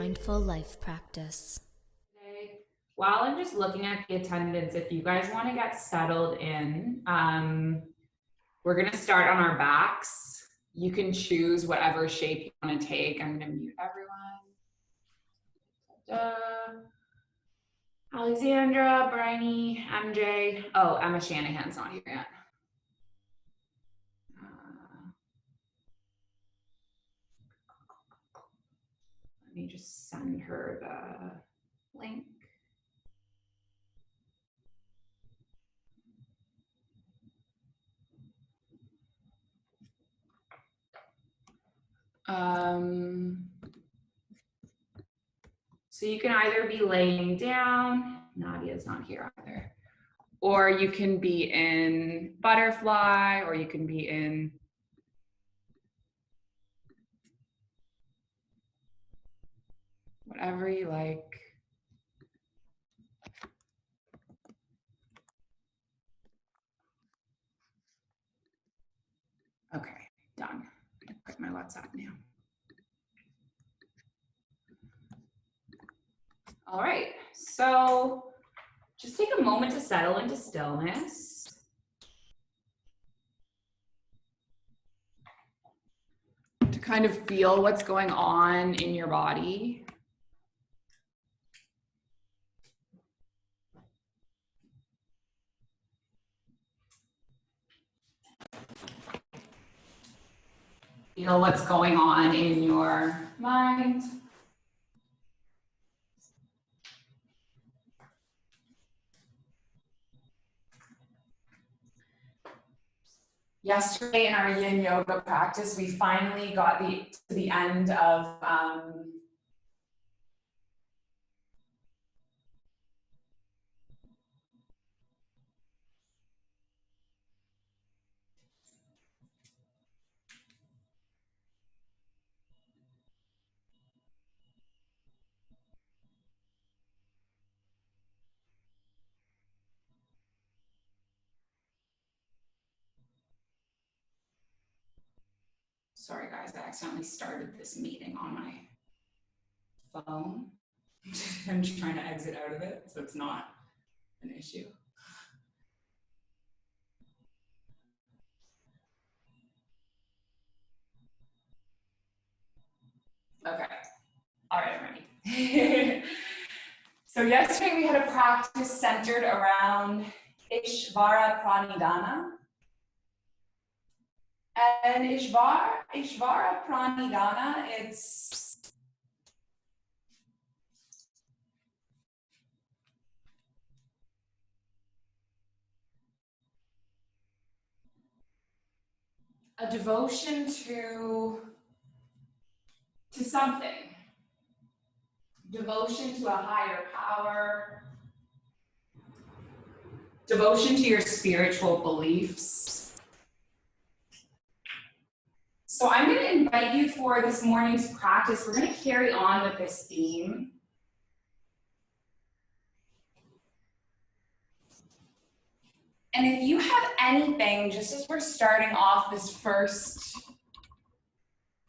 mindful life practice. While I'm just looking at the attendance, if you guys want to get settled in, we're going to start on our backs. You can choose whatever shape you want to take. I'm going to mute everyone. Alexandra, Bryony, MJ. Oh, Emma Shanahan's not here yet. Let me just send her the link. So you can either be laying down, Nadia's not here either, or you can be in butterfly, or you can be in whatever you like. Okay, done. I'm gonna quit my WhatsApp now. All right, so just take a moment to settle into stillness. To kind of feel what's going on in your body. Feel what's going on in your mind. Yesterday in our yin yoga practice, we finally got to the end of sorry guys, I accidentally started this meeting on my phone. I'm just trying to exit out of it, so it's not an issue. Okay, all right, I'm ready. So yesterday we had a practice centered around Ishvara Pranidhana. And Ishvara Pranidhana, it's a devotion to something. Devotion to a higher power. Devotion to your spiritual beliefs. So I'm going to invite you for this morning's practice. We're going to carry on with this theme. And if you have anything, just as we're starting off this first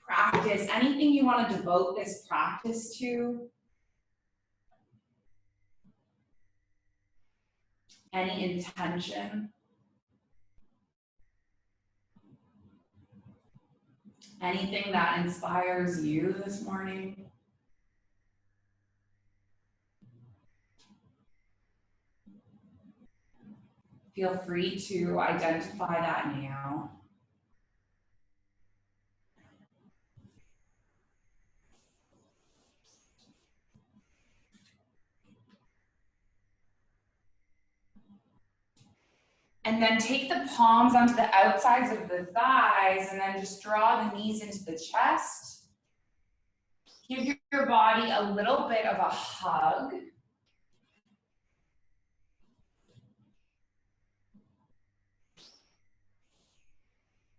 practice, anything you want to devote this practice to, any intention, anything that inspires you this morning, feel free to identify that now. And then take the palms onto the outsides of the thighs and then just draw the knees into the chest. Give your body a little bit of a hug.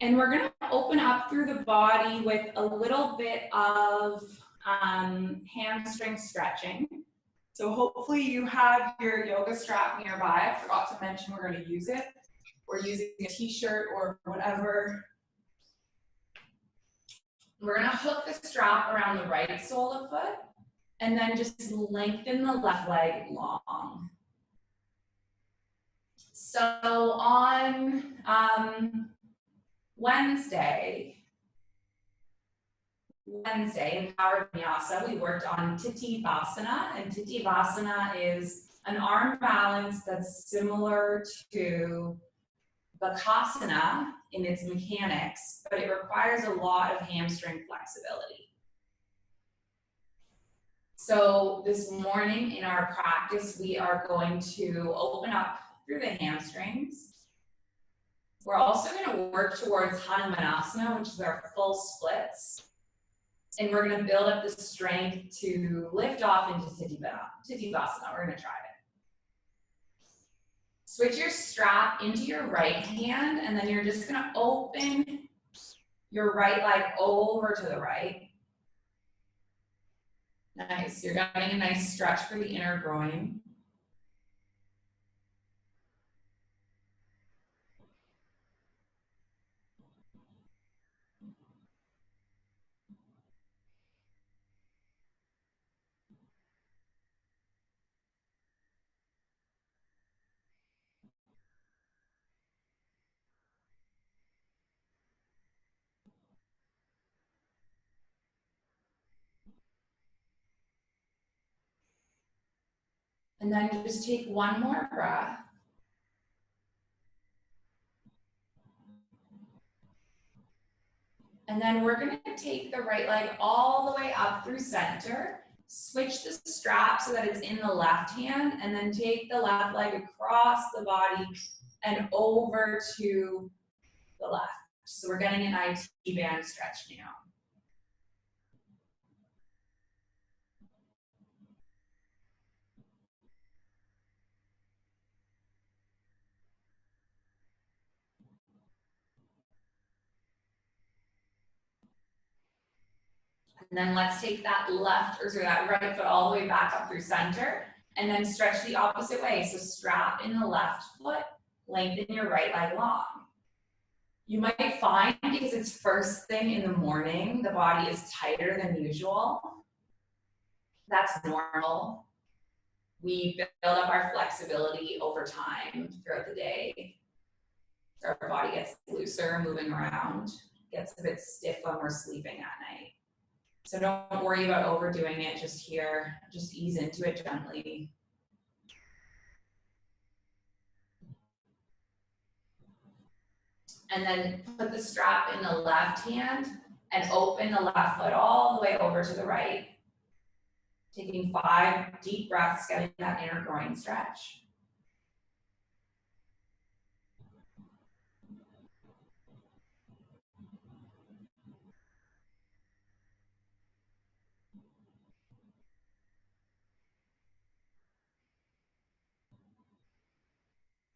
And we're going to open up through the body with a little bit of hamstring stretching. So hopefully you have your yoga strap nearby. I forgot to mention we're going to use it. We're using a t-shirt or whatever. We're going to hook the strap around the right sole of foot. And then just lengthen the left leg long. So on Wednesday, in Power Vinyasa, we worked on Titivasana, and Titivasana is an arm balance that's similar to Bakasana in its mechanics, but it requires a lot of hamstring flexibility. So this morning in our practice, we are going to open up through the hamstrings. We're also going to work towards Hanumanasana, which is our full splits. And we're going to build up the strength to lift off into Titivasana. We're going to try it. Switch your strap into your right hand, and then you're just going to open your right leg over to the right. Nice. You're getting a nice stretch for the inner groin. And then just take one more breath. And then we're going to take the right leg all the way up through center. Switch the strap so that it's in the left hand, and then take the left leg across the body and over to the left. So we're getting an IT band stretch now. And then let's take that that right foot all the way back up through center, and then stretch the opposite way. So strap in the left foot, lengthen your right leg long. You might find, because it's first thing in the morning, the body is tighter than usual. That's normal. We build up our flexibility over time throughout the day. So our body gets looser, moving around, gets a bit stiff when we're sleeping at night. So don't worry about overdoing it just here. Just ease into it gently. And then put the strap in the left hand and open the left foot all the way over to the right. Taking 5 deep breaths, getting that inner groin stretch.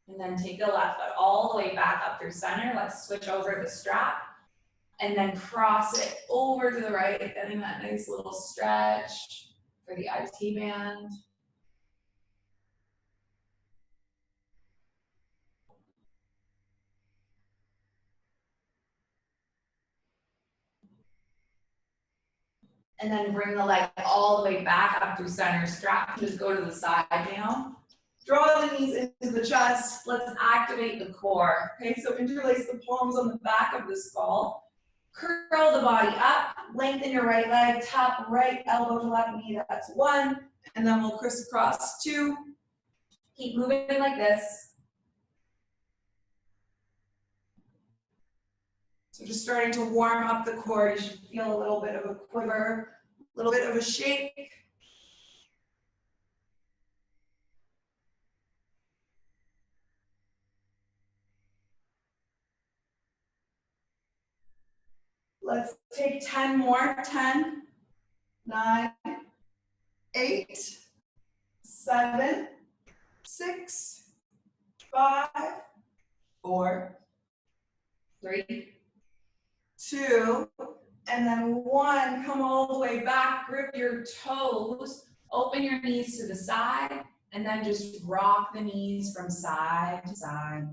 And then take the left foot all the way back up through center. Let's switch over the strap. And then cross it over to the right, getting that nice little stretch for the IT band. And then bring the leg all the way back up through center. Strap, just go to the side now. Draw the knees into the chest. Let's activate the core. Okay, so interlace the palms on the back of the skull. Curl the body up. Lengthen your right leg. Tap right elbow to left knee. That's 1. And then we'll crisscross 2. Keep moving like this. So just starting to warm up the core. You should feel a little bit of a quiver, a little bit of a shake. Let's take 10 more. 10, 9, 8, 7, 6, 5, 4, 3, 2, and then 1. Come all the way back, grip your toes, open your knees to the side, and then just rock the knees from side to side.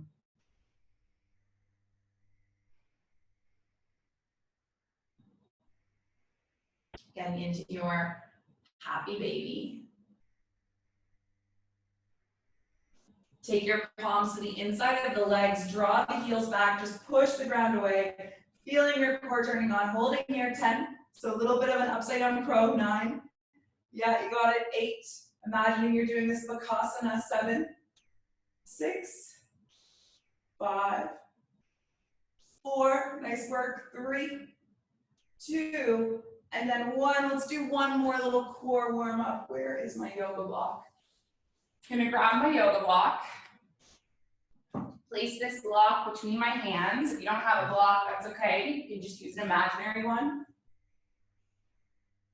Getting into your Happy baby. Take your palms to the inside of the legs, draw the heels back, just push the ground away, feeling your core turning on, holding here 10. So a little bit of an upside down crow, 9. Yeah, you got it, 8. Imagining you're doing this Bakasana, 7, 6, 5, 4, nice work, 3, 2, and then 1. Let's do one more little core warm up. Where is my yoga block? I'm gonna grab my yoga block. Place this block between my hands. If you don't have a block, that's okay. You can just use an imaginary one.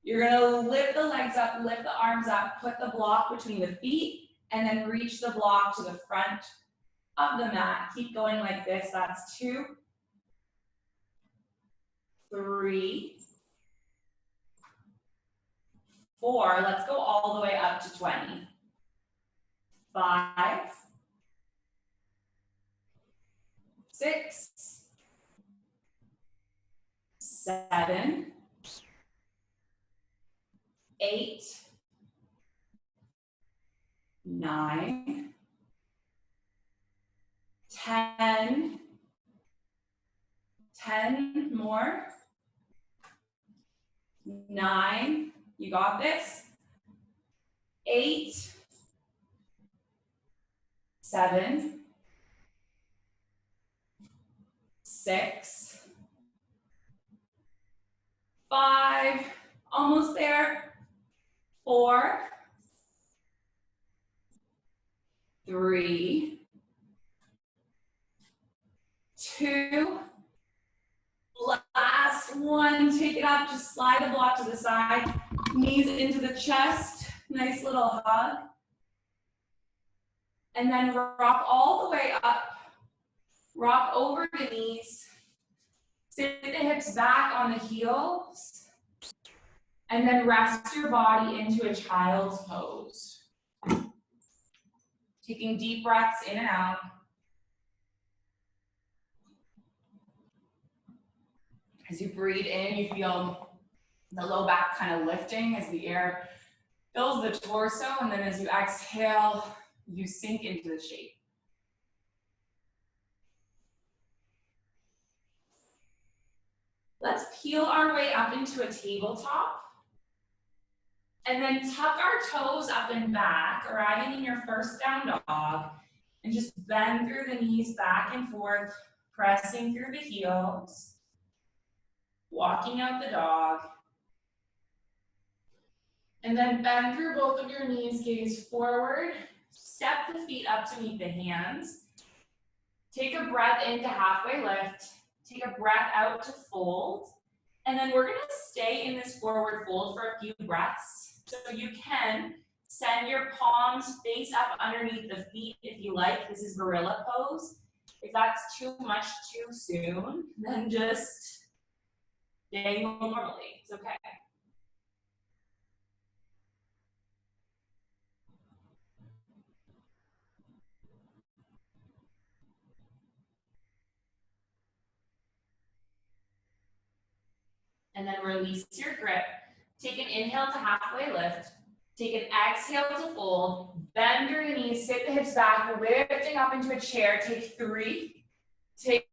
You're gonna lift the legs up, lift the arms up, put the block between the feet, and then reach the block to the front of the mat. Keep going like this. That's 2, 3, 4. Let's go all the way up to 20. 5, 6, 7, 8, 9, 10, 10 more, 9, you got this, 8, 7, 6, 5, almost there, 4, 3, 2, last 1, take it up, just slide the block to the side, knees into the chest, nice little hug. And then rock all the way up, rock over the knees, sit the hips back on the heels, and then rest your body into a child's pose. Taking deep breaths in and out. As you breathe in, you feel the low back kind of lifting as the air fills the torso, and then as you exhale, you sink into the shape. Let's peel our way up into a tabletop. And then tuck our toes up and back, arriving in your first down dog. And just bend through the knees back and forth, pressing through the heels. Walking out the dog. And then bend through both of your knees, gaze forward. Step the feet up to meet the hands. Take a breath in to halfway lift. Take a breath out to fold. And then we're gonna stay in this forward fold for a few breaths. So you can send your palms face up underneath the feet if you like. This is gorilla pose. If that's too much too soon, then just stay normally, it's okay. And then release your grip. Take an inhale to halfway lift. Take an exhale to fold. Bend your knees, sit the hips back, lifting up into a chair. Take 3, take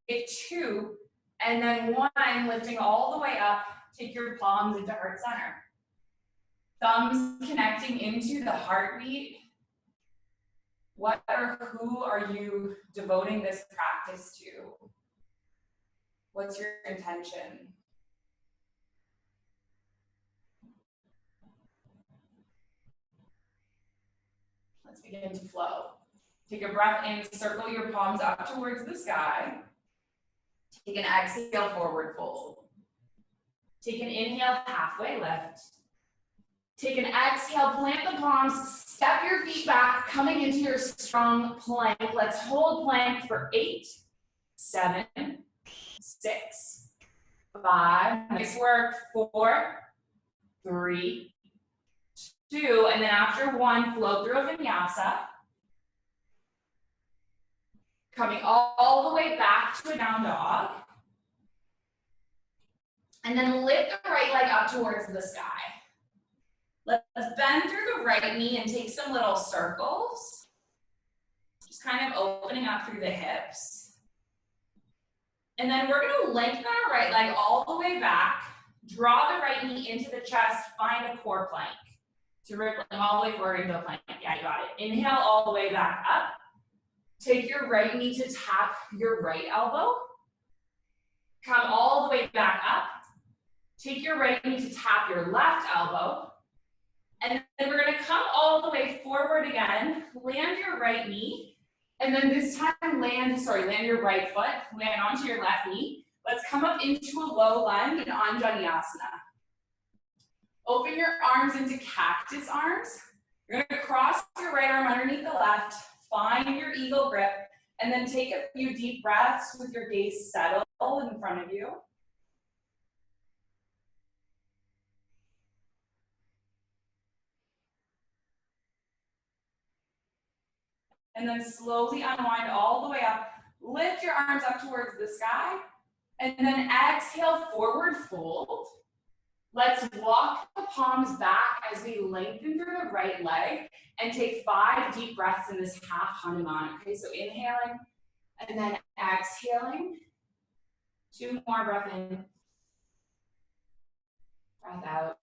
2, and then 1, lifting all the way up. Take your palms into heart center. Thumbs connecting into the heartbeat. What or who are you devoting this practice to? What's your intention? Let's begin to flow. Take a breath in, circle your palms up towards the sky. Take an exhale, forward fold. Take an inhale, halfway lift. Take an exhale, plant the palms, step your feet back, coming into your strong plank. Let's hold plank for 8, 7, 6, 5. Nice work. 4, 3, 2, and then after 1, flow through a vinyasa. Coming all the way back to a down dog. And then lift the right leg up towards the sky. Let's bend through the right knee and take some little circles. Just kind of opening up through the hips. And then we're gonna lengthen our right leg all the way back. Draw the right knee into the chest, find a core plank. So rippling all the way forward into a plank. Yeah, you got it. Inhale all the way back up. Take your right knee to tap your right elbow. Come all the way back up. Take your right knee to tap your left elbow. And then we're gonna come all the way forward again. Land your right knee. And then this time land your right foot. Land onto your left knee. Let's come up into a low lunge in Vinyasa. Open your arms into cactus arms. You're gonna cross your right arm underneath the left, find your eagle grip, and then take a few deep breaths with your gaze settled in front of you. And then slowly unwind all the way up. Lift your arms up towards the sky, and then exhale, forward fold. Let's walk the palms back as we lengthen through the right leg and take 5 deep breaths in this half Hanuman. Okay, so inhaling and then exhaling. 2 more, breath in, breath out.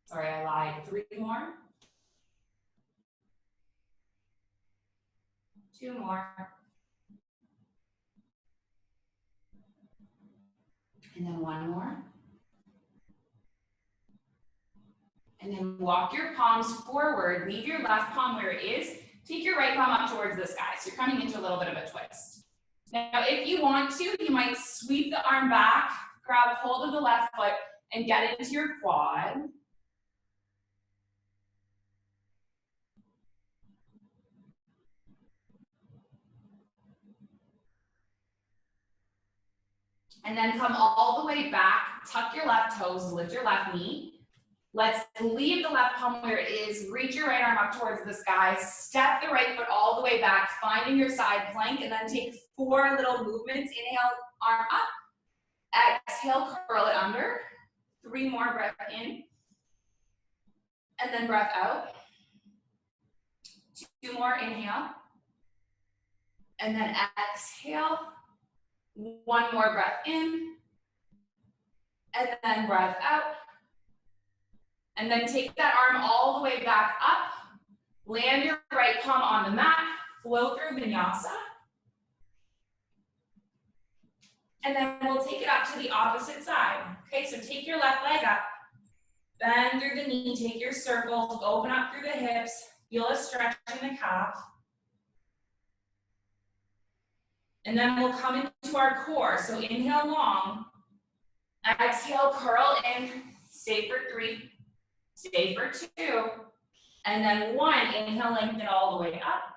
Sorry, I lied. 3 more. 2 more. And then 1 more. And then walk your palms forward. Leave your left palm where it is. Take your right palm up towards the sky. So you're coming into a little bit of a twist. Now, if you want to, you might sweep the arm back, grab hold of the left foot, and get into your quad. And then come all the way back, tuck your left toes, lift your left knee. Let's leave the left palm where it is, reach your right arm up towards the sky, step the right foot all the way back, finding your side plank, and then take 4 little movements. Inhale, arm up. Exhale, curl it under. 3 more, breath in. And then breath out. 2 more, inhale. And then exhale. 1 more breath in. And then breath out. And then take that arm all the way back up. Land your right palm on the mat. Flow through Vinyasa. And then we'll take it up to the opposite side. Okay, so take your left leg up. Bend through the knee. Take your circles. Open up through the hips. Feel a stretch in the calf. And then we'll come into our core. So inhale long. Exhale, curl in. Stay for 3. Stay for 2, and then 1, inhale, lengthen all the way up.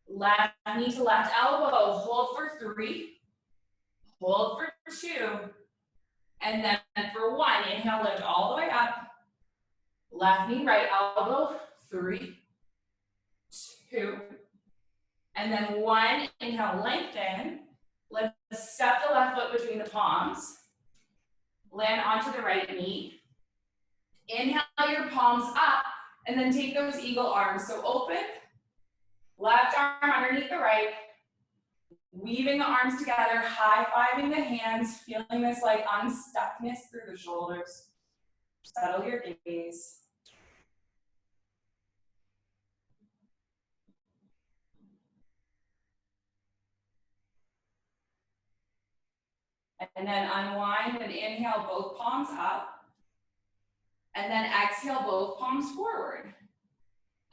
Left knee to left elbow, hold for 3, hold for 2, and then for 1, inhale, lift all the way up. Left knee, right elbow, 3, 2, and then 1, inhale, lengthen. Let's step the left foot between the palms. Land onto the right knee. Inhale your palms up, and then take those eagle arms. So open, left arm underneath the right, weaving the arms together, high-fiving the hands, feeling this like unstuckness through the shoulders. Settle your gaze. And then unwind and inhale both palms up. And then exhale both palms forward.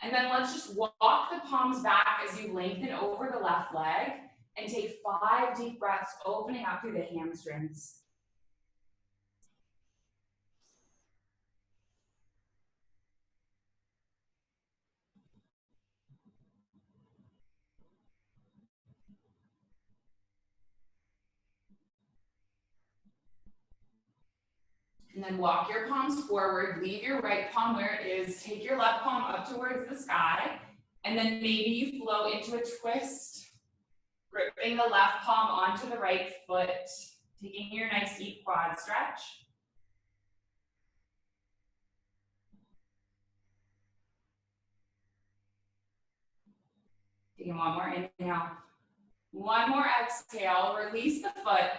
And then let's just walk the palms back as you lengthen over the left leg and take 5 deep breaths, opening up through the hamstrings. And then walk your palms forward, leave your right palm where it is, take your left palm up towards the sky, and then maybe you flow into a twist, gripping the left palm onto the right foot, taking your nice deep quad stretch. Taking one more inhale. One more exhale, release the foot.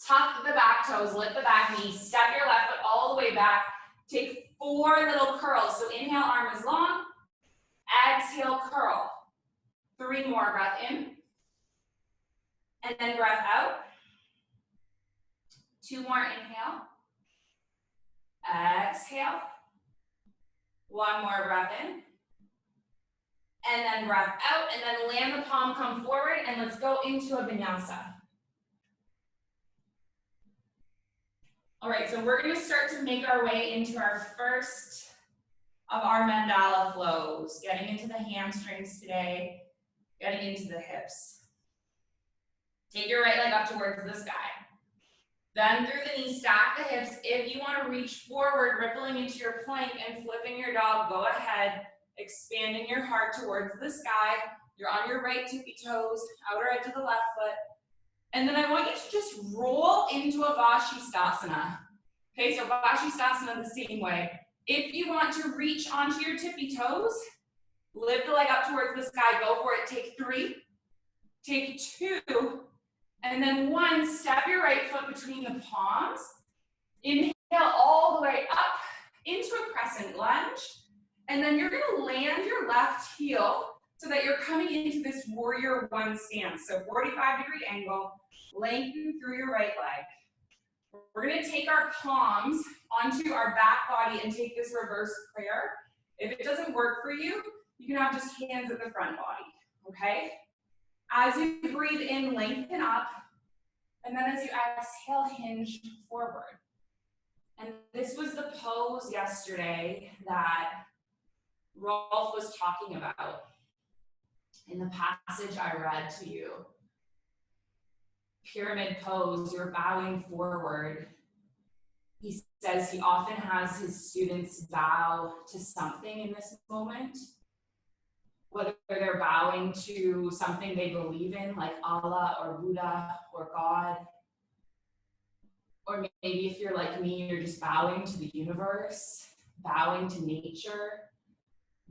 Tuck the back toes, lift the back knee, step your left foot all the way back. Take 4 little curls. So inhale, arm is long. Exhale, curl. 3 more, breath in. And then breath out. 2 more, inhale. Exhale. 1 more, breath in. And then breath out, and then land the palm, come forward, and let's go into a vinyasa. All right, so we're gonna start to make our way into our first of our mandala flows, getting into the hamstrings today, getting into the hips. Take your right leg up towards the sky. Then through the knee, stack the hips. If you wanna reach forward, rippling into your plank and flipping your dog, go ahead. Expanding your heart towards the sky. You're on your right tippy toes, outer edge of the left foot. And then I want you to just roll into a Vashisthasana. Okay, so Vashisthasana the same way. If you want to reach onto your tippy toes, lift the leg up towards the sky, go for it. Take 3, take 2, and then 1, step your right foot between the palms. Inhale all the way up into a crescent lunge. And then you're gonna land your left heel so that you're coming into this warrior 1 stance. So 45-degree angle, lengthen through your right leg. We're gonna take our palms onto our back body and take this reverse prayer. If it doesn't work for you, you can have just hands at the front body, okay? As you breathe in, lengthen up. And then as you exhale, hinge forward. And this was the pose yesterday that Rolf was talking about in the passage I read to you. Pyramid pose, you're bowing forward. He says he often has his students bow to something in this moment, whether they're bowing to something they believe in, like Allah or Buddha or God, or maybe if you're like me, you're just bowing to the universe, bowing to nature,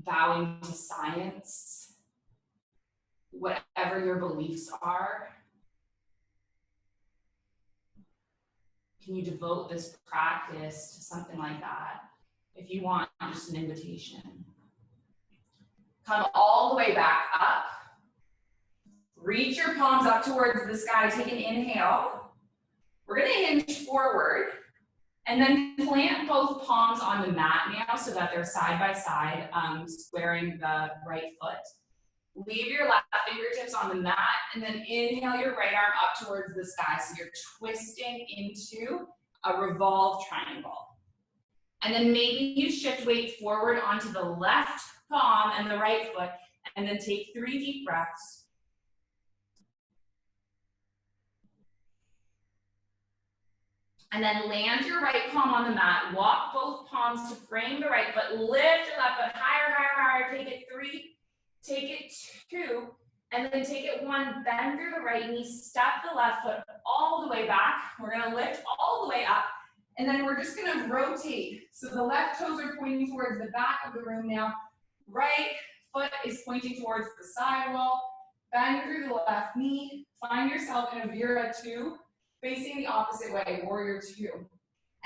bowing to science, whatever your beliefs are. Can you devote this practice to something like that? If you want just an invitation. Come all the way back up. Reach your palms up towards the sky. Take an inhale. We're gonna hinge forward. And then plant both palms on the mat now so that they're side by side, squaring the right foot. Leave your left fingertips on the mat and then inhale your right arm up towards the sky. So you're twisting into a revolved triangle. And then maybe you shift weight forward onto the left palm and the right foot, and then take 3 deep breaths. And then land your right palm on the mat. Walk both palms to frame the right foot. Lift your left foot higher, higher, higher. Take it 3, take it 2, and then take it 1. Bend through the right knee. Step the left foot all the way back. We're gonna lift all the way up. And then we're just gonna rotate. So the left toes are pointing towards the back of the room now. Right foot is pointing towards the sidewall. Bend through the left knee. Find yourself in a Vira 2. Facing the opposite way, warrior 2.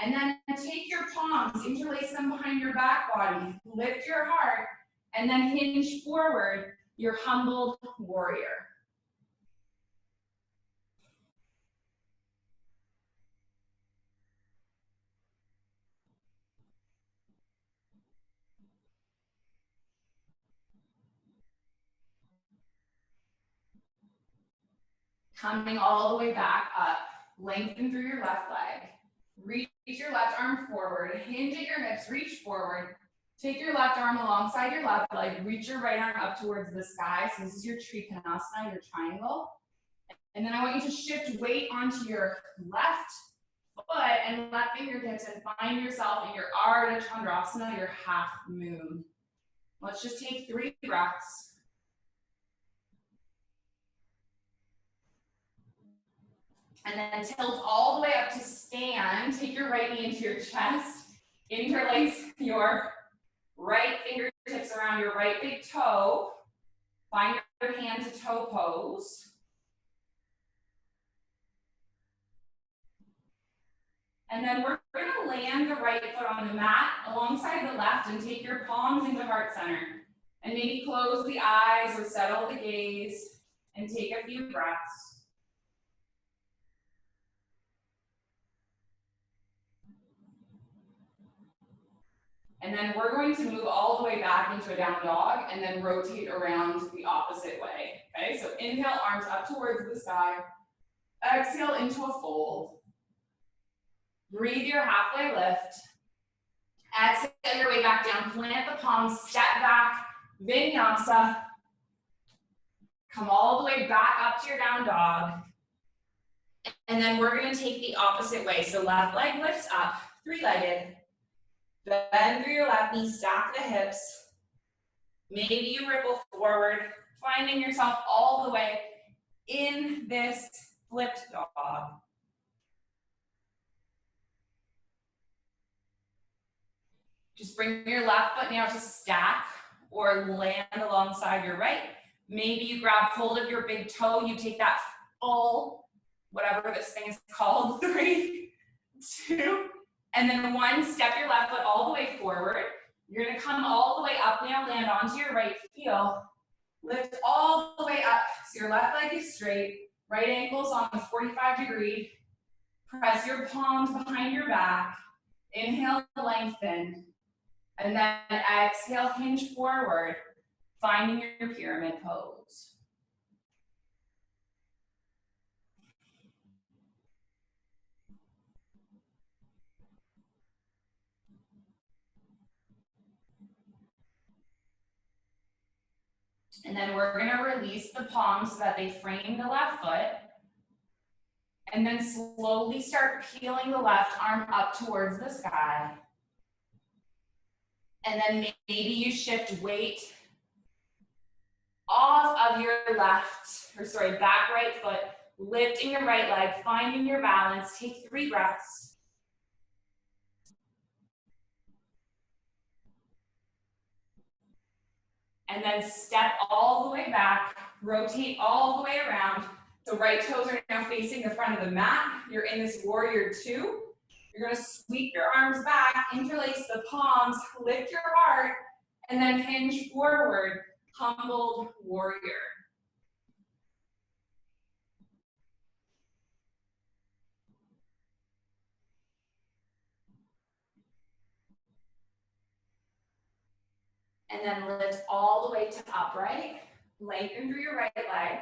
And then take your palms, interlace them behind your back body, lift your heart, and then hinge forward, your humbled warrior. Coming all the way back up, lengthen through your left leg. Reach your left arm forward, hinge at your hips, reach forward. Take your left arm alongside your left leg, reach your right arm up towards the sky. So this is your Trikonasana, your triangle. And then I want you to shift weight onto your left foot and left fingertips and find yourself in your Ardha Chandrasana, your half moon. Let's just take 3 breaths. And then tilt all the way up to stand. Take your right knee into your chest. Interlace your right fingertips around your right big toe. Find your hand to toe pose. And then we're going to land the right foot on the mat alongside the left and take your palms into heart center. And maybe close the eyes or settle the gaze and take a few breaths. And then we're going to move all the way back into a down dog and then rotate around the opposite way. Okay, so inhale, arms up towards the sky. Exhale into a fold. Breathe your halfway lift. Exhale your way back down. Plant the palms, step back, Vinyasa. Come all the way back up to your down dog. And then we're going to take the opposite way. So left leg lifts up, three-legged. Bend through your left knee, stack the hips. Maybe you ripple forward, finding yourself all the way in this flipped dog. Just bring your left foot now to stack or land alongside your right. Maybe you grab hold of your big toe, you take that full, whatever this thing is called, 3, 2, and then 1, step your left foot all the way forward. You're gonna come all the way up now, land onto your right heel. Lift all the way up, so your left leg is straight, right ankle's on the 45-degree. Press your palms behind your back. Inhale, lengthen. And then exhale, hinge forward, finding your pyramid pose. And then we're gonna release the palms so that they frame the left foot. And then slowly start peeling the left arm up towards the sky. And then maybe you shift weight off of your back right foot, lifting your right leg, finding your balance. Take 3 breaths. And then step all the way back, rotate all the way around. So right toes are now facing the front of the mat. You're in this warrior 2. You're gonna sweep your arms back, interlace the palms, lift your heart, and then hinge forward, humbled warrior. And then lift all the way to upright, lengthen through your right leg,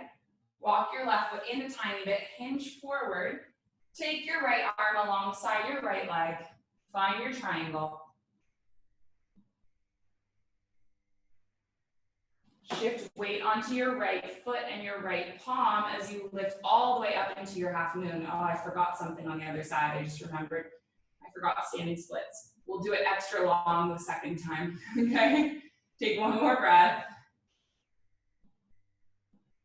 walk your left foot in a tiny bit, hinge forward, take your right arm alongside your right leg, find your triangle. Shift weight onto your right foot and your right palm as you lift all the way up into your half moon. Oh, I forgot something on the other side. I just remembered. I forgot standing splits. We'll do it extra long the second time, okay? Take 1 more breath.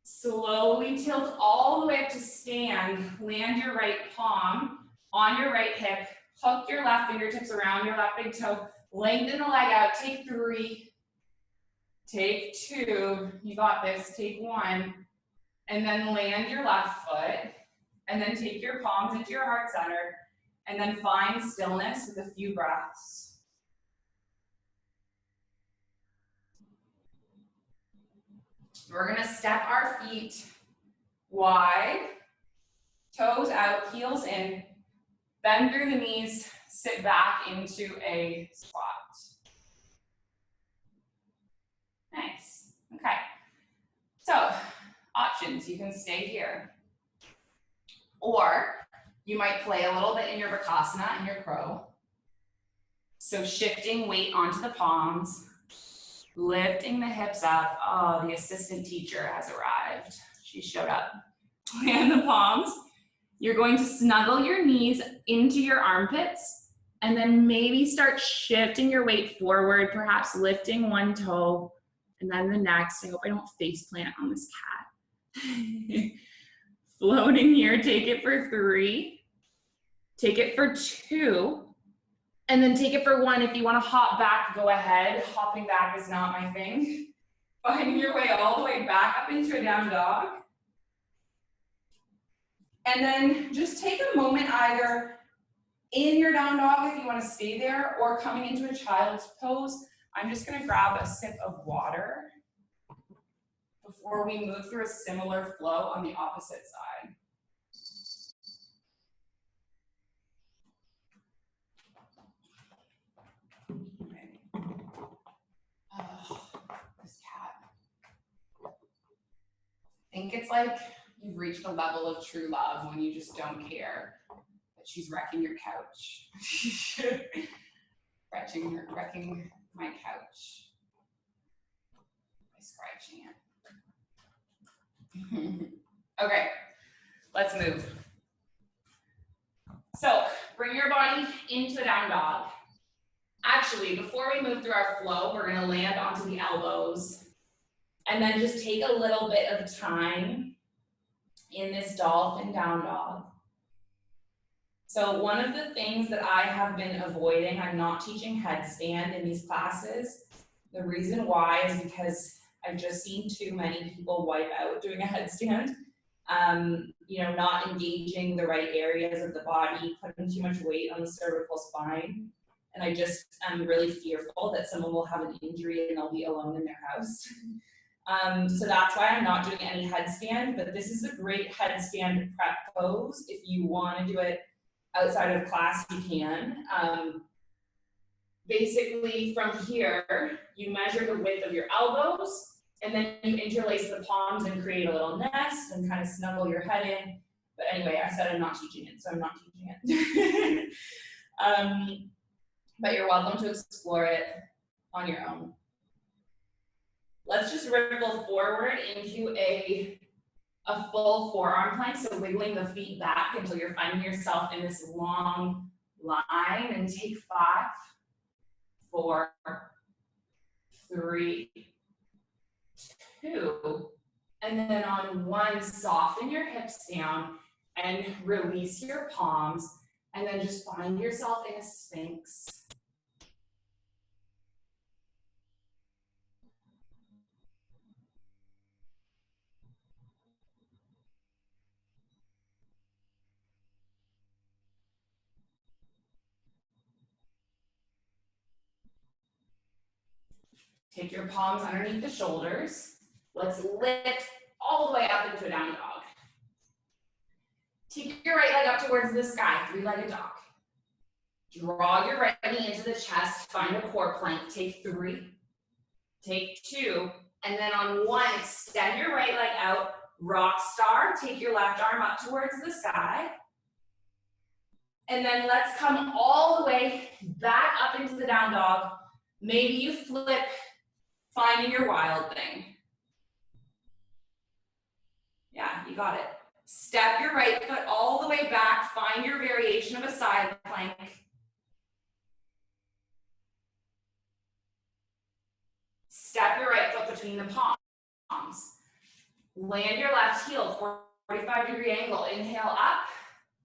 Slowly tilt all the way up to stand. Land your right palm on your right hip. Hook your left fingertips around your left big toe. Lengthen the leg out. Take 3. Take 2. You got this. Take 1. And then land your left foot. And then take your palms into your heart center. And then find stillness with a few breaths. We're gonna step our feet wide, toes out, heels in, bend through the knees, sit back into a squat. Nice, okay. So, options, you can stay here. Or, you might play a little bit in your Vinyasa and your crow. So shifting weight onto the palms, lifting the hips up. Oh, the assistant teacher has arrived. She showed up. Land the palms. You're going to snuggle your knees into your armpits and then maybe start shifting your weight forward, perhaps lifting 1 toe and then the next. I hope I don't face plant on this cat. Floating here, take it for 3. Take it for 2. And then take it for 1. If you want to hop back, go ahead. Hopping back is not my thing. Finding your way all the way back up into a down dog. And then just take a moment either in your down dog if you want to stay there, or coming into a child's pose. I'm just going to grab a sip of water before we move through a similar flow on the opposite side. Okay. Oh, this cat. I think it's like you've reached a level of true love when you just don't care that she's wrecking your couch. wrecking my couch by scratching it. Okay, let's move. So bring your body into a down dog. Actually, before we move through our flow, we're gonna land onto the elbows and then just take a little bit of time in this dolphin down dog. So one of the things that I have been avoiding, I'm not teaching headstand in these classes. The reason why is because I've just seen too many people wipe out doing a headstand. You know, not engaging the right areas of the body, putting too much weight on the cervical spine. And I just am really fearful that someone will have an injury and they'll be alone in their house. So that's why I'm not doing any headstand, but this is a great headstand prep pose. If you want to do it outside of class, you can. Basically from here, you measure the width of your elbows, and then you interlace the palms and create a little nest and kind of snuggle your head in. But anyway, I said I'm not teaching it, so I'm not teaching it. But you're welcome to explore it on your own. Let's just ripple forward into a full forearm plank, so wiggling the feet back until you're finding yourself in this long line, and take 5, 4, 3, 2, and then on 1, soften your hips down and release your palms, and then just find yourself in a sphinx. Take your palms underneath the shoulders. Let's lift all the way up into a down dog. Take your right leg up towards the sky, 3-legged dog. Draw your right knee into the chest, find a core plank. Take 3, take 2, and then on 1, extend your right leg out, rock star. Take your left arm up towards the sky. And then let's come all the way back up into the down dog. Maybe you flip, finding your wild thing. Yeah, you got it. Step your right foot all the way back, find your variation of a side plank. Step your right foot between the palms. Land your left heel, 45-degree angle. Inhale up,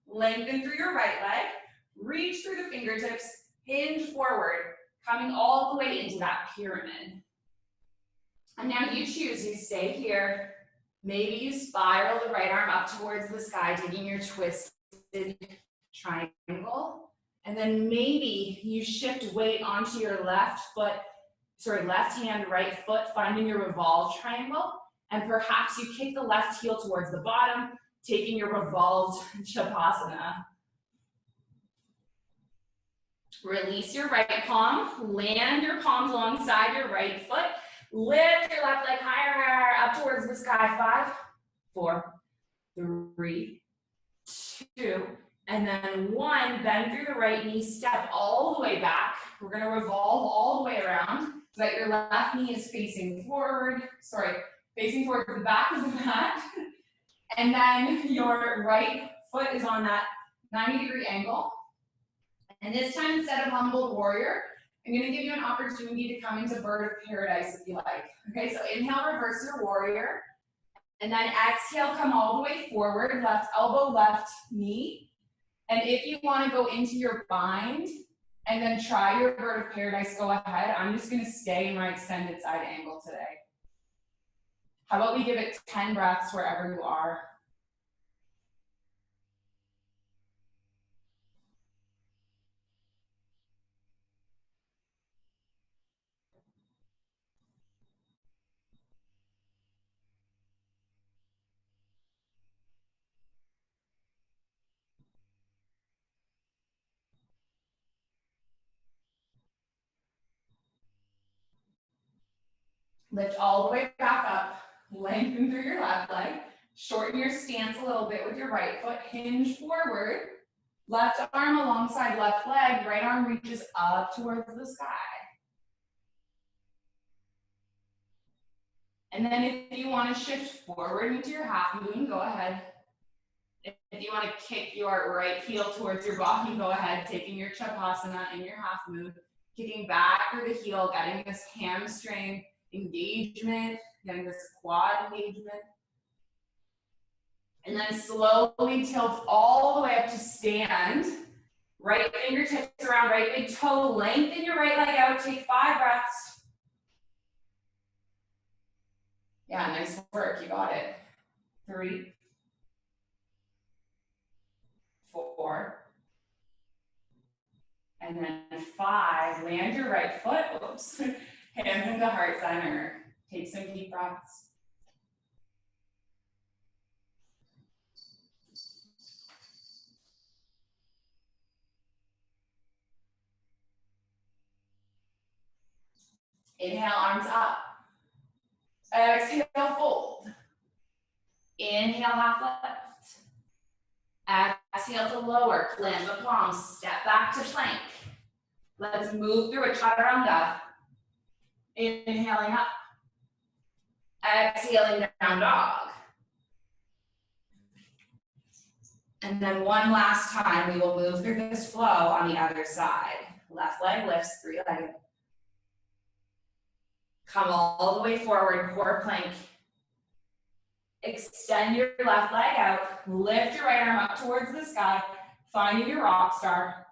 lengthen through your right leg, reach through the fingertips, hinge forward, coming all the way into that pyramid. And now you choose, you stay here. Maybe you spiral the right arm up towards the sky, taking your twisted triangle. And then maybe you shift weight onto your left hand, right foot, finding your revolved triangle. And perhaps you kick the left heel towards the bottom, taking your revolved Shavasana. Release your right palm, land your palms alongside your right foot. Lift your left leg higher, higher, up towards the sky. 5, 4, 3, 2, and then 1. Bend through the right knee, step all the way back. We're gonna revolve all the way around so that your left knee is facing facing towards the back of the mat. And then your right foot is on that 90-degree angle. And this time, instead of humbled warrior, I'm going to give you an opportunity to come into bird of paradise if you like. Okay, so inhale, reverse your warrior. And then exhale, come all the way forward, left elbow, left knee. And if you want to go into your bind and then try your bird of paradise, go ahead. I'm just going to stay in my extended side angle today. How about we give it 10 breaths wherever you are? Lift all the way back up, lengthen through your left leg, shorten your stance a little bit with your right foot, hinge forward, left arm alongside left leg, right arm reaches up towards the sky. And then if you want to shift forward into your half moon, go ahead. If you want to kick your right heel towards your body, go ahead, taking your Chapasana in your half moon, kicking back through the heel, getting this hamstring engagement, getting this quad engagement. And then slowly tilt all the way up to stand. Right fingertips around right big toe, lengthen your right leg out, take 5 breaths. Yeah, nice work, you got it. 3, 4, and then 5. Land your right foot, whoops. Hands into heart center. Take some deep breaths. Inhale, arms up. Exhale, fold. Inhale, half left. Exhale to lower, plant the palms, step back to plank. Let's move through a chaturanga. Inhaling up. Exhaling down dog. And then one last time, we will move through this flow on the other side. Left leg lifts, 3-legged. Come all the way forward, core plank. Extend your left leg out, lift your right arm up towards the sky, finding your rock star.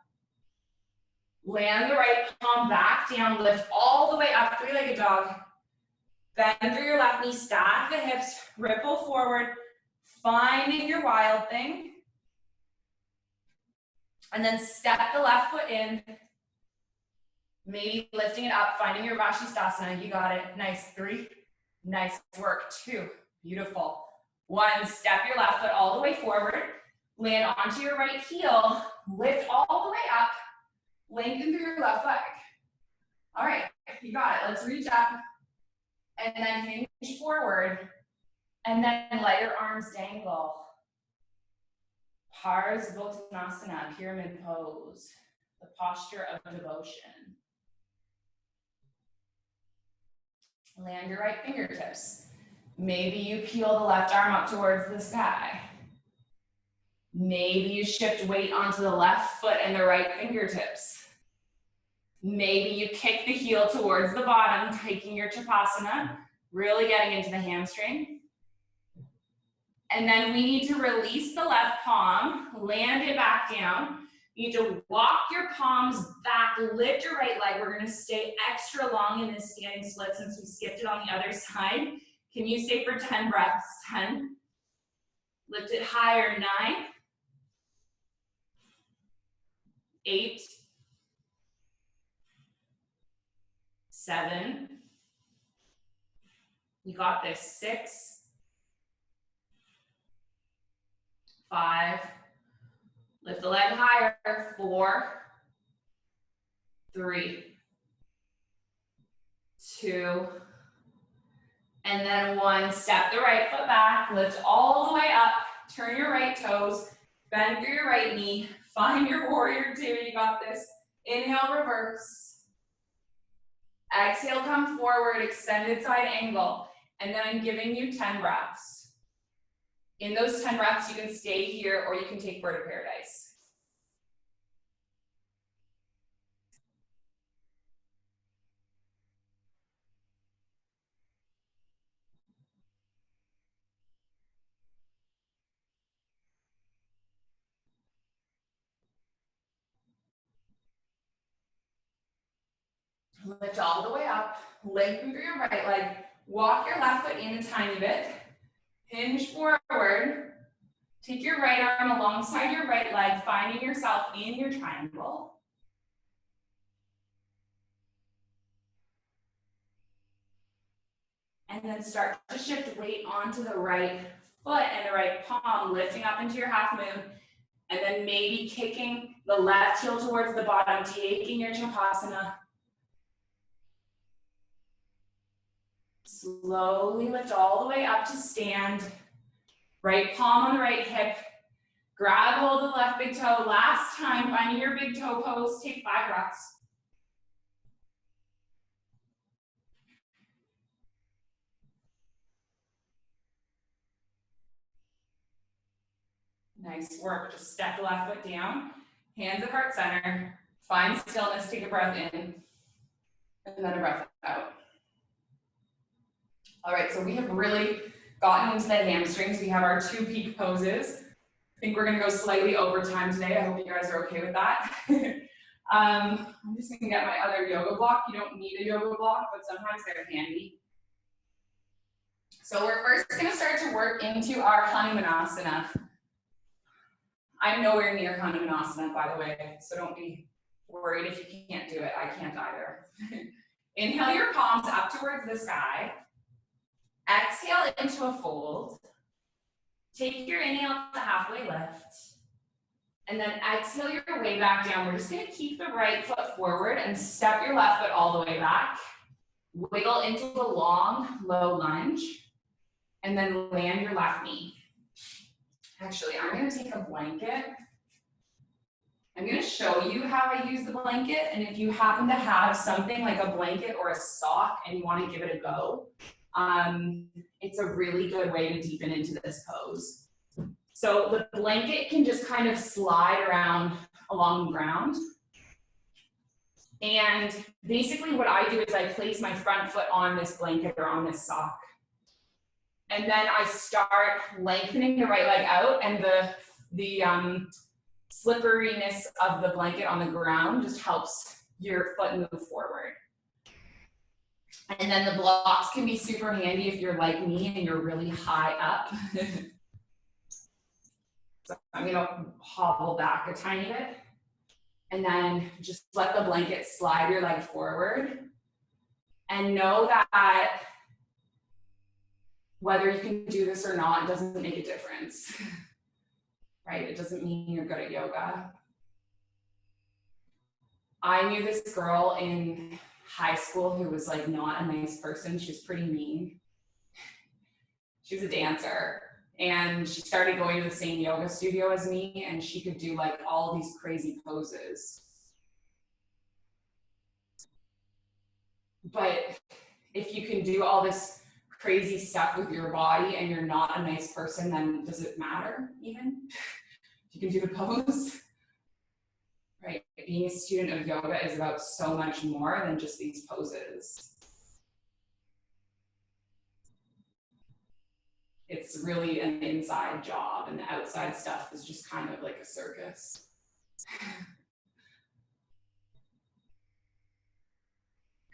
Land the right palm back down, lift all the way up, 3-legged dog. Bend through your left knee, stack the hips, ripple forward, finding your wild thing. And then step the left foot in, maybe lifting it up, finding your Vashisthasana. You got it. Nice. 3. Nice work. 2. Beautiful. 1. Step your left foot all the way forward. Land onto your right heel. Lift all the way up. Lengthen through your left leg. All right. You got it. Let's reach up. And then hinge forward. And then let your arms dangle. Parsvottanasana, pyramid pose, the posture of devotion. Land your right fingertips. Maybe you peel the left arm up towards the sky. Maybe you shift weight onto the left foot and the right fingertips. Maybe you kick the heel towards the bottom, taking your Chapasana, really getting into the hamstring. And then we need to release the left palm, land it back down. You need to walk your palms back, lift your right leg. We're gonna stay extra long in this standing split since we skipped it on the other side. Can you stay for 10 breaths? 10. Lift it higher, 9. 8. 7. You got this. 6. 5, lift the leg higher, 4, 3, 2, and then 1. Step the right foot back, lift all the way up, turn your right toes, bend through your right knee, find your warrior 2, you got this. Inhale, reverse. Exhale, come forward, extended side angle, and then I'm giving you 10 breaths. In those 10 breaths, you can stay here or you can take bird of paradise. Lift all the way up, lengthen through your right leg, walk your left foot in a tiny bit, hinge forward, take your right arm alongside your right leg, finding yourself in your triangle. And then start to shift weight onto the right foot and the right palm, lifting up into your half moon, and then maybe kicking the left heel towards the bottom, taking your Chapasana. Slowly lift all the way up to stand. Right palm on the right hip. Grab hold of the left big toe. Last time, finding your big toe pose. Take 5 breaths. Nice work. Just step the left foot down. Hands at heart center. Find stillness. Take a breath in. And then a breath out. All right, so we have really gotten into the hamstrings. We have our 2 peak poses. I think we're gonna go slightly over time today. I hope you guys are okay with that. I'm just gonna get my other yoga block. You don't need a yoga block, but sometimes they're handy. So we're first gonna start to work into our Hanumanasana. I'm nowhere near Hanumanasana, by the way, so don't be worried if you can't do it. I can't either. Inhale your palms up towards the sky. Exhale into a fold. Take your inhale to halfway lift. And then exhale your way back down. We're just gonna keep the right foot forward and step your left foot all the way back. Wiggle into a long, low lunge. And then land your left knee. Actually, I'm gonna take a blanket. I'm gonna show you how I use the blanket. And if you happen to have something like a blanket or a sock and you wanna give it a go, it's a really good way to deepen into this pose. So the blanket can just kind of slide around along the ground. And basically what I do is I place my front foot on this blanket or on this sock. And then I start lengthening the right leg out, and the slipperiness of the blanket on the ground just helps your foot move forward. And then the blocks can be super handy if you're like me and you're really high up. So I'm gonna hobble back a tiny bit and then just let the blanket slide your leg forward. And know that whether you can do this or not doesn't make a difference, right? It doesn't mean you're good at yoga. I knew this girl in high school who was like not a nice person. She was pretty mean. She was a dancer, and she started going to the same yoga studio as me, and she could do like all these crazy poses. But if you can do all this crazy stuff with your body and you're not a nice person, then does it matter even? If you can do the pose? Right, being a student of yoga is about so much more than just these poses. It's really an inside job, and the outside stuff is just kind of like a circus.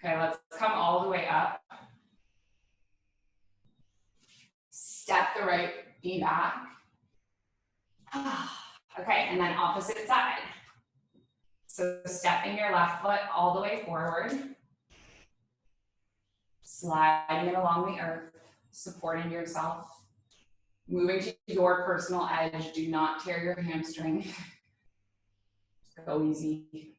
Okay, let's come all the way up. Step the right knee back. Okay, and then opposite side. So stepping your left foot all the way forward, sliding it along the earth, supporting yourself, moving to your personal edge. Do not tear your hamstring. Go easy.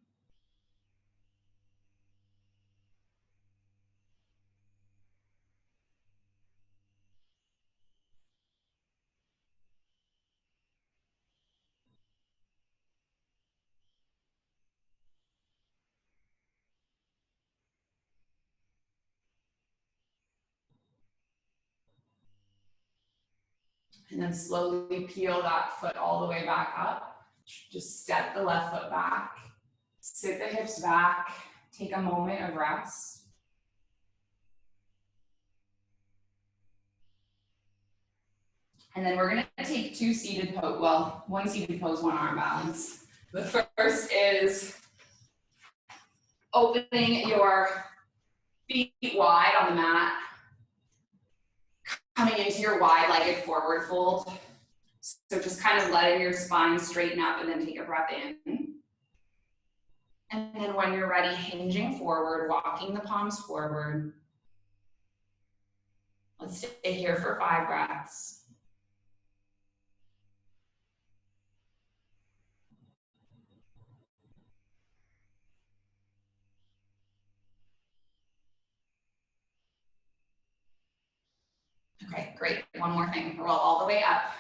And then slowly peel that foot all the way back up. Just step the left foot back. Sit the hips back. Take a moment of rest. And then we're gonna take 2 seated pose, well, 1 seated pose, 1 arm balance. The first is opening your feet wide on the mat. Coming into your wide-legged forward fold. So just kind of letting your spine straighten up and then take a breath in. And then when you're ready, hinging forward, walking the palms forward. Let's stay here for 5 breaths. Okay, great. One more thing. Roll all the way up.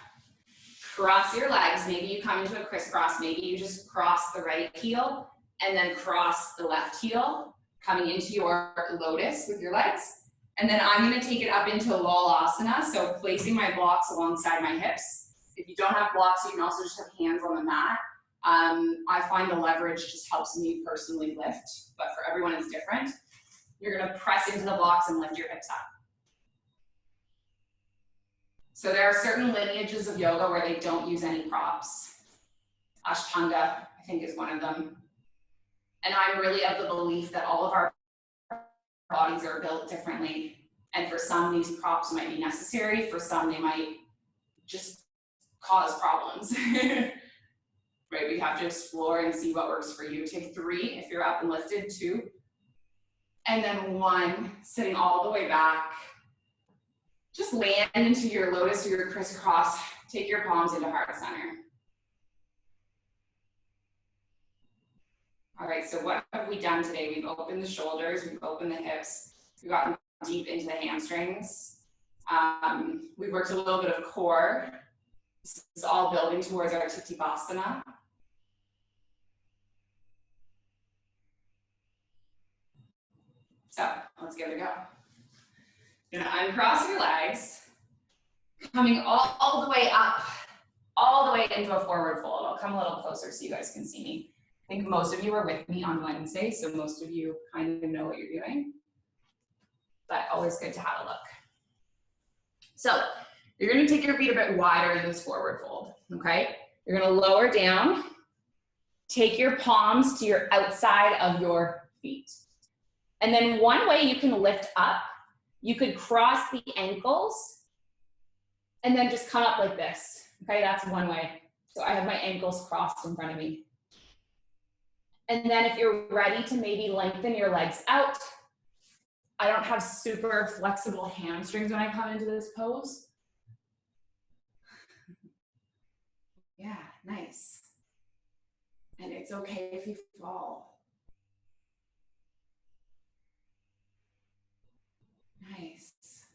Cross your legs. Maybe you come into a crisscross. Maybe you just cross the right heel and then cross the left heel, coming into your lotus with your legs. And then I'm going to take it up into Lalasana, so placing my blocks alongside my hips. If you don't have blocks, you can also just have hands on the mat. I find the leverage just helps me personally lift, but for everyone it's different. You're going to press into the blocks and lift your hips up. So there are certain lineages of yoga where they don't use any props. Ashtanga, I think, is one of them. And I'm really of the belief that all of our bodies are built differently. And for some, these props might be necessary. For some, they might just cause problems. Right, we have to explore and see what works for you. Take 3 if you're up and lifted, 2. And then 1, sitting all the way back. Just land into your lotus or your crisscross. Take your palms into heart center. All right, so what have we done today? We've opened the shoulders, we've opened the hips, we've gotten deep into the hamstrings. We've worked a little bit of core. This is all building towards our Titipasana. So let's give it a go. You're gonna uncross your legs, coming all the way up, all the way into a forward fold. I'll come a little closer so you guys can see me. I think most of you were with me on Wednesday, so most of you kind of know what you're doing, but always good to have a look. So you're gonna take your feet a bit wider in this forward fold, okay? You're gonna lower down, take your palms to your outside of your feet. And then one way you can lift up, you could cross the ankles and then just come up like this, okay? That's one way. So I have my ankles crossed in front of me. And then if you're ready to maybe lengthen your legs out, I don't have super flexible hamstrings when I come into this pose. Yeah, nice. And it's okay if you fall. Nice.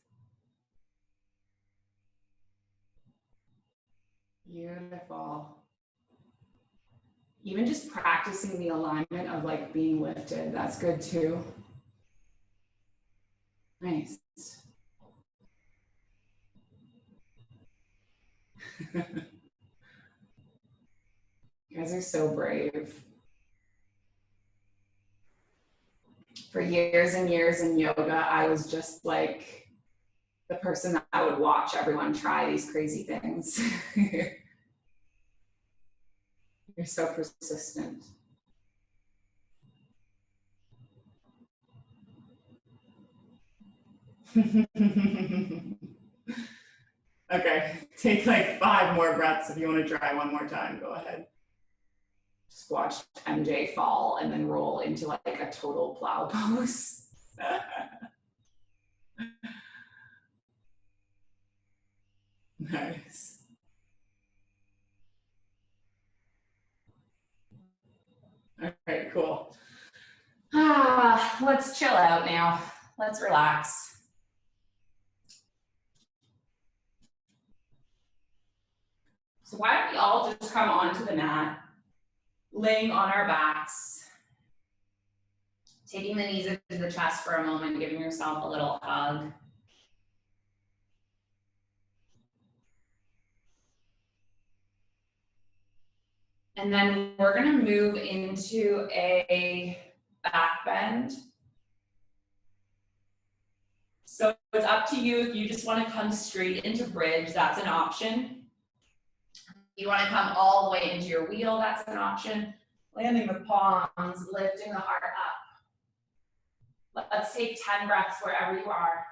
Beautiful. Even just practicing the alignment of like being lifted, that's good too. Nice. You guys are so brave. For years and years in yoga, I was just like the person that I would watch everyone try these crazy things. You're so persistent. Okay, take like 5 more breaths if you want to try one more time. Go ahead. Just watch MJ fall and then roll into like a total plow pose. Nice. Okay, cool. Let's chill out now. Let's relax. So why don't we all just come onto the mat, laying on our backs, taking the knees into the chest for a moment, giving yourself a little hug. And then we're gonna move into a back bend. So it's up to you if you just wanna come straight into bridge, that's an option. You wanna come all the way into your wheel, that's an option. Landing the palms, lifting the heart up. Let's take 10 breaths wherever you are.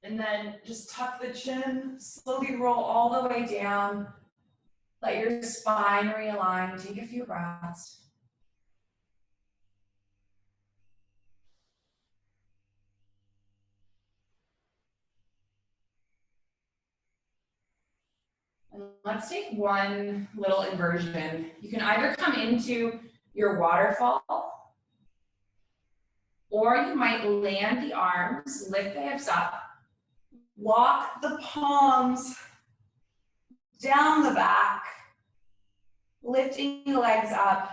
And then just tuck the chin, slowly roll all the way down. Let your spine realign. Take a few breaths. And let's take one little inversion. You can either come into your waterfall, or you might land the arms, lift the hips up, walk the palms down the back, lifting the legs up.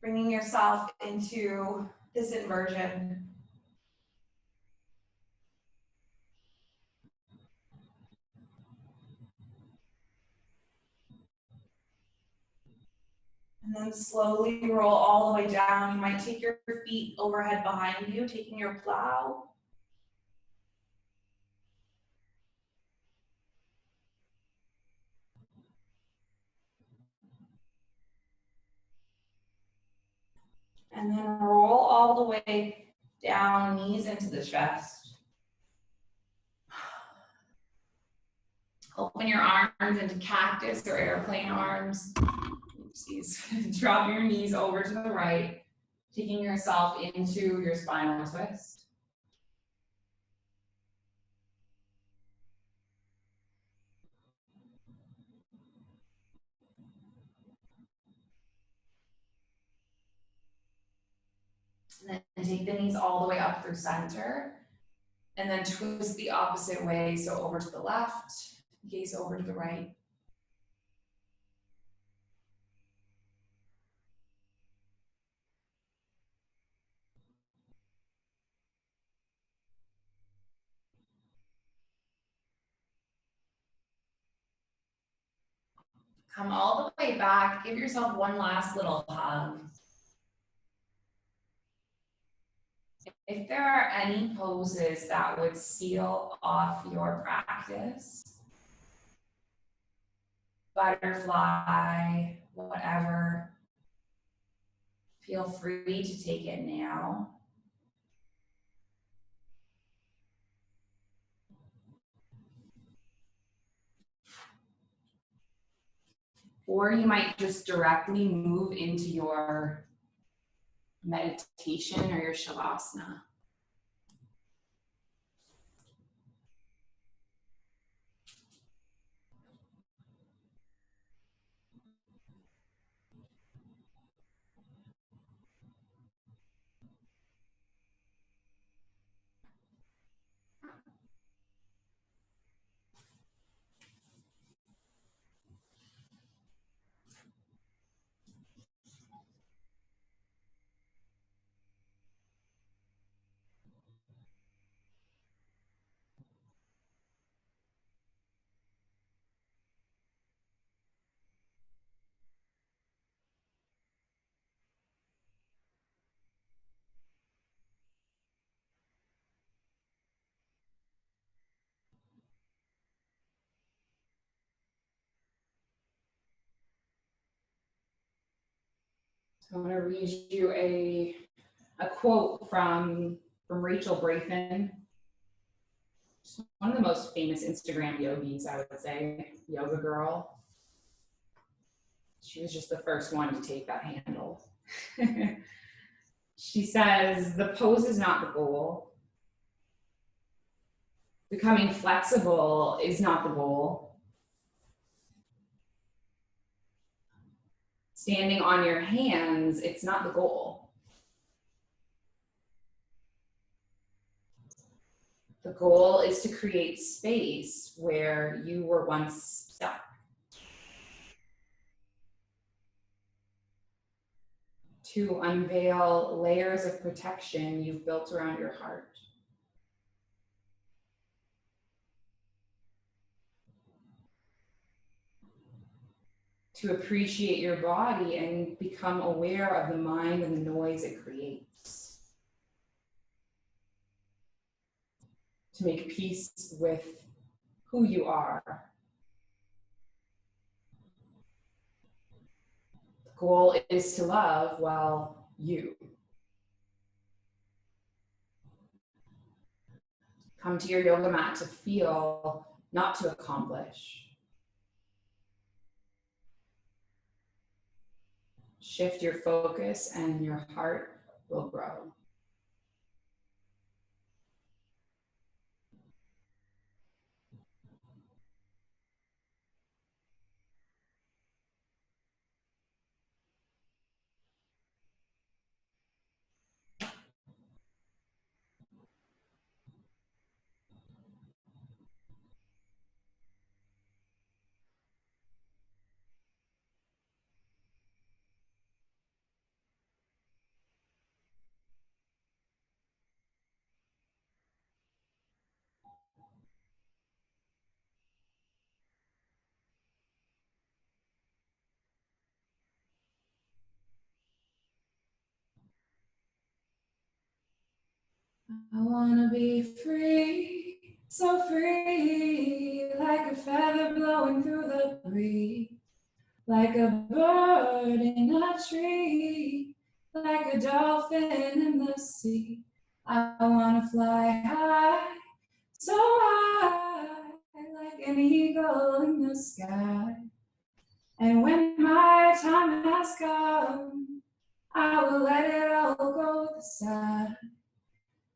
Bringing yourself into this inversion. And then slowly roll all the way down. You might take your feet overhead behind you, taking your plow. And then roll all the way down, knees into the chest. Open your arms into cactus or airplane arms. Oopsies. Drop your knees over to the right, taking yourself into your spinal twist. And then take the knees all the way up through center. And then twist the opposite way, so over to the left, gaze over to the right. Come all the way back, give yourself one last little hug. If there are any poses that would seal off your practice, butterfly, whatever, feel free to take it now. Or you might just directly move into your meditation or your shavasana. So I'm going to read you a quote from Rachel Brayton. She's one of the most famous Instagram yogis, I would say, yoga girl. She was just the first one to take that handle. She says, the pose is not the goal. Becoming flexible is not the goal. Standing on your hands, it's not the goal. The goal is to create space where you were once stuck. To unveil layers of protection you've built around your heart. To appreciate your body and become aware of the mind and the noise it creates. To make peace with who you are. The goal is to love, well, you. Come to your yoga mat to feel, not to accomplish. Shift your focus and your heart will grow. I wanna be free, so free, like a feather blowing through the breeze, like a bird in a tree, like a dolphin in the sea. I wanna fly high, so high, like an eagle in the sky. And when my time has come, I will let it all go aside.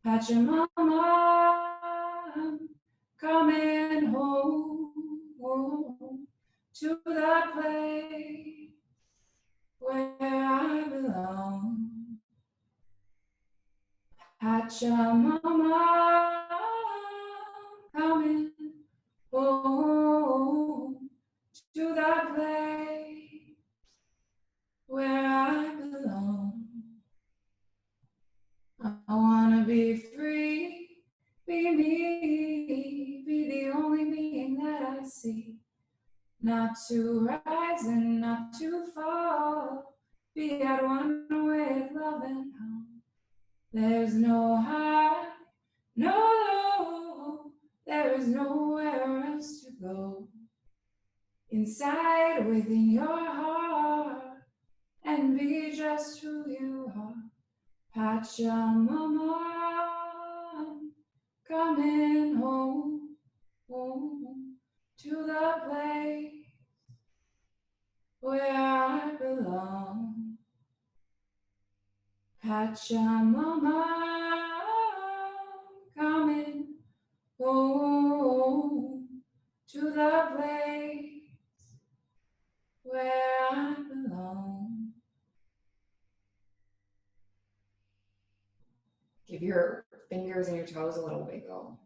Pat your mama, coming home to the place where I belong. Pat your mama, coming home to the place where I belong. I wanna be free, be me, be the only being that I see. Not to rise and not to fall, be at one with love and home. There's no high, no low, there is nowhere else to go. Inside within your heart, and be just who you are. Pachamama, coming home, home to the place where I belong. Pachamama, coming home to the place where I belong. Give your fingers and your toes a little wiggle.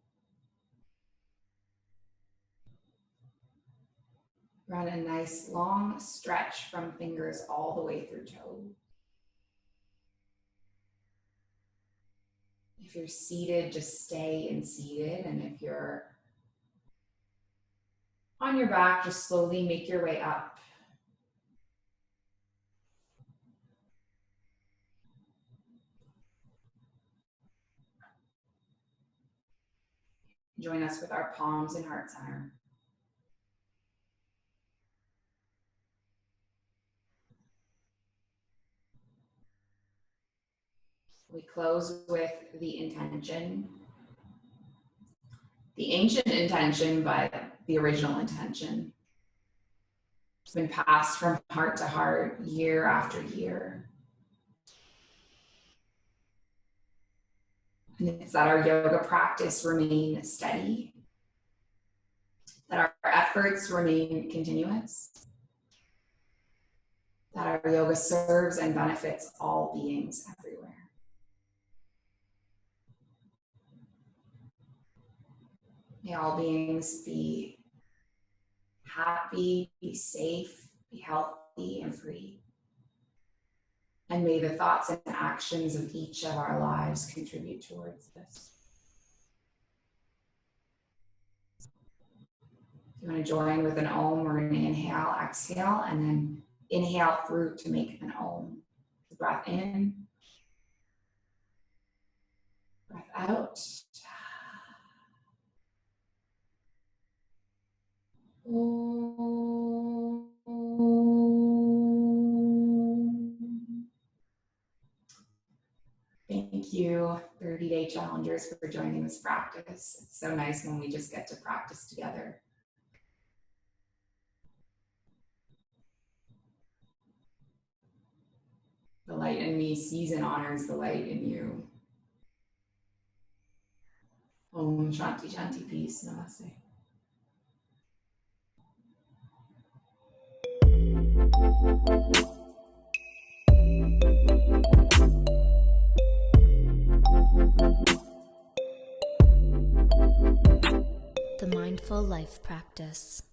Run a nice long stretch from fingers all the way through toes. If you're seated, just stay in seated. And if you're on your back, just slowly make your way up. Join us with our palms in heart center. We close with the intention. The ancient intention, but the original intention. It's been passed from heart to heart, year after year. And it's that our yoga practice remain steady, that our efforts remain continuous, that our yoga serves and benefits all beings everywhere. May all beings be happy, be safe, be healthy and free. And may the thoughts and actions of each of our lives contribute towards this. If you want to join with an Om, we're going to inhale, exhale, and then inhale through to make an Om. So breath in, breath out. Om. Thank you, 30-day challengers, for joining this practice. It's so nice when we just get to practice together. The light in me sees and honors the light in you. Om Shanti Shanti, peace. Namaste. The Mindful Life Practice.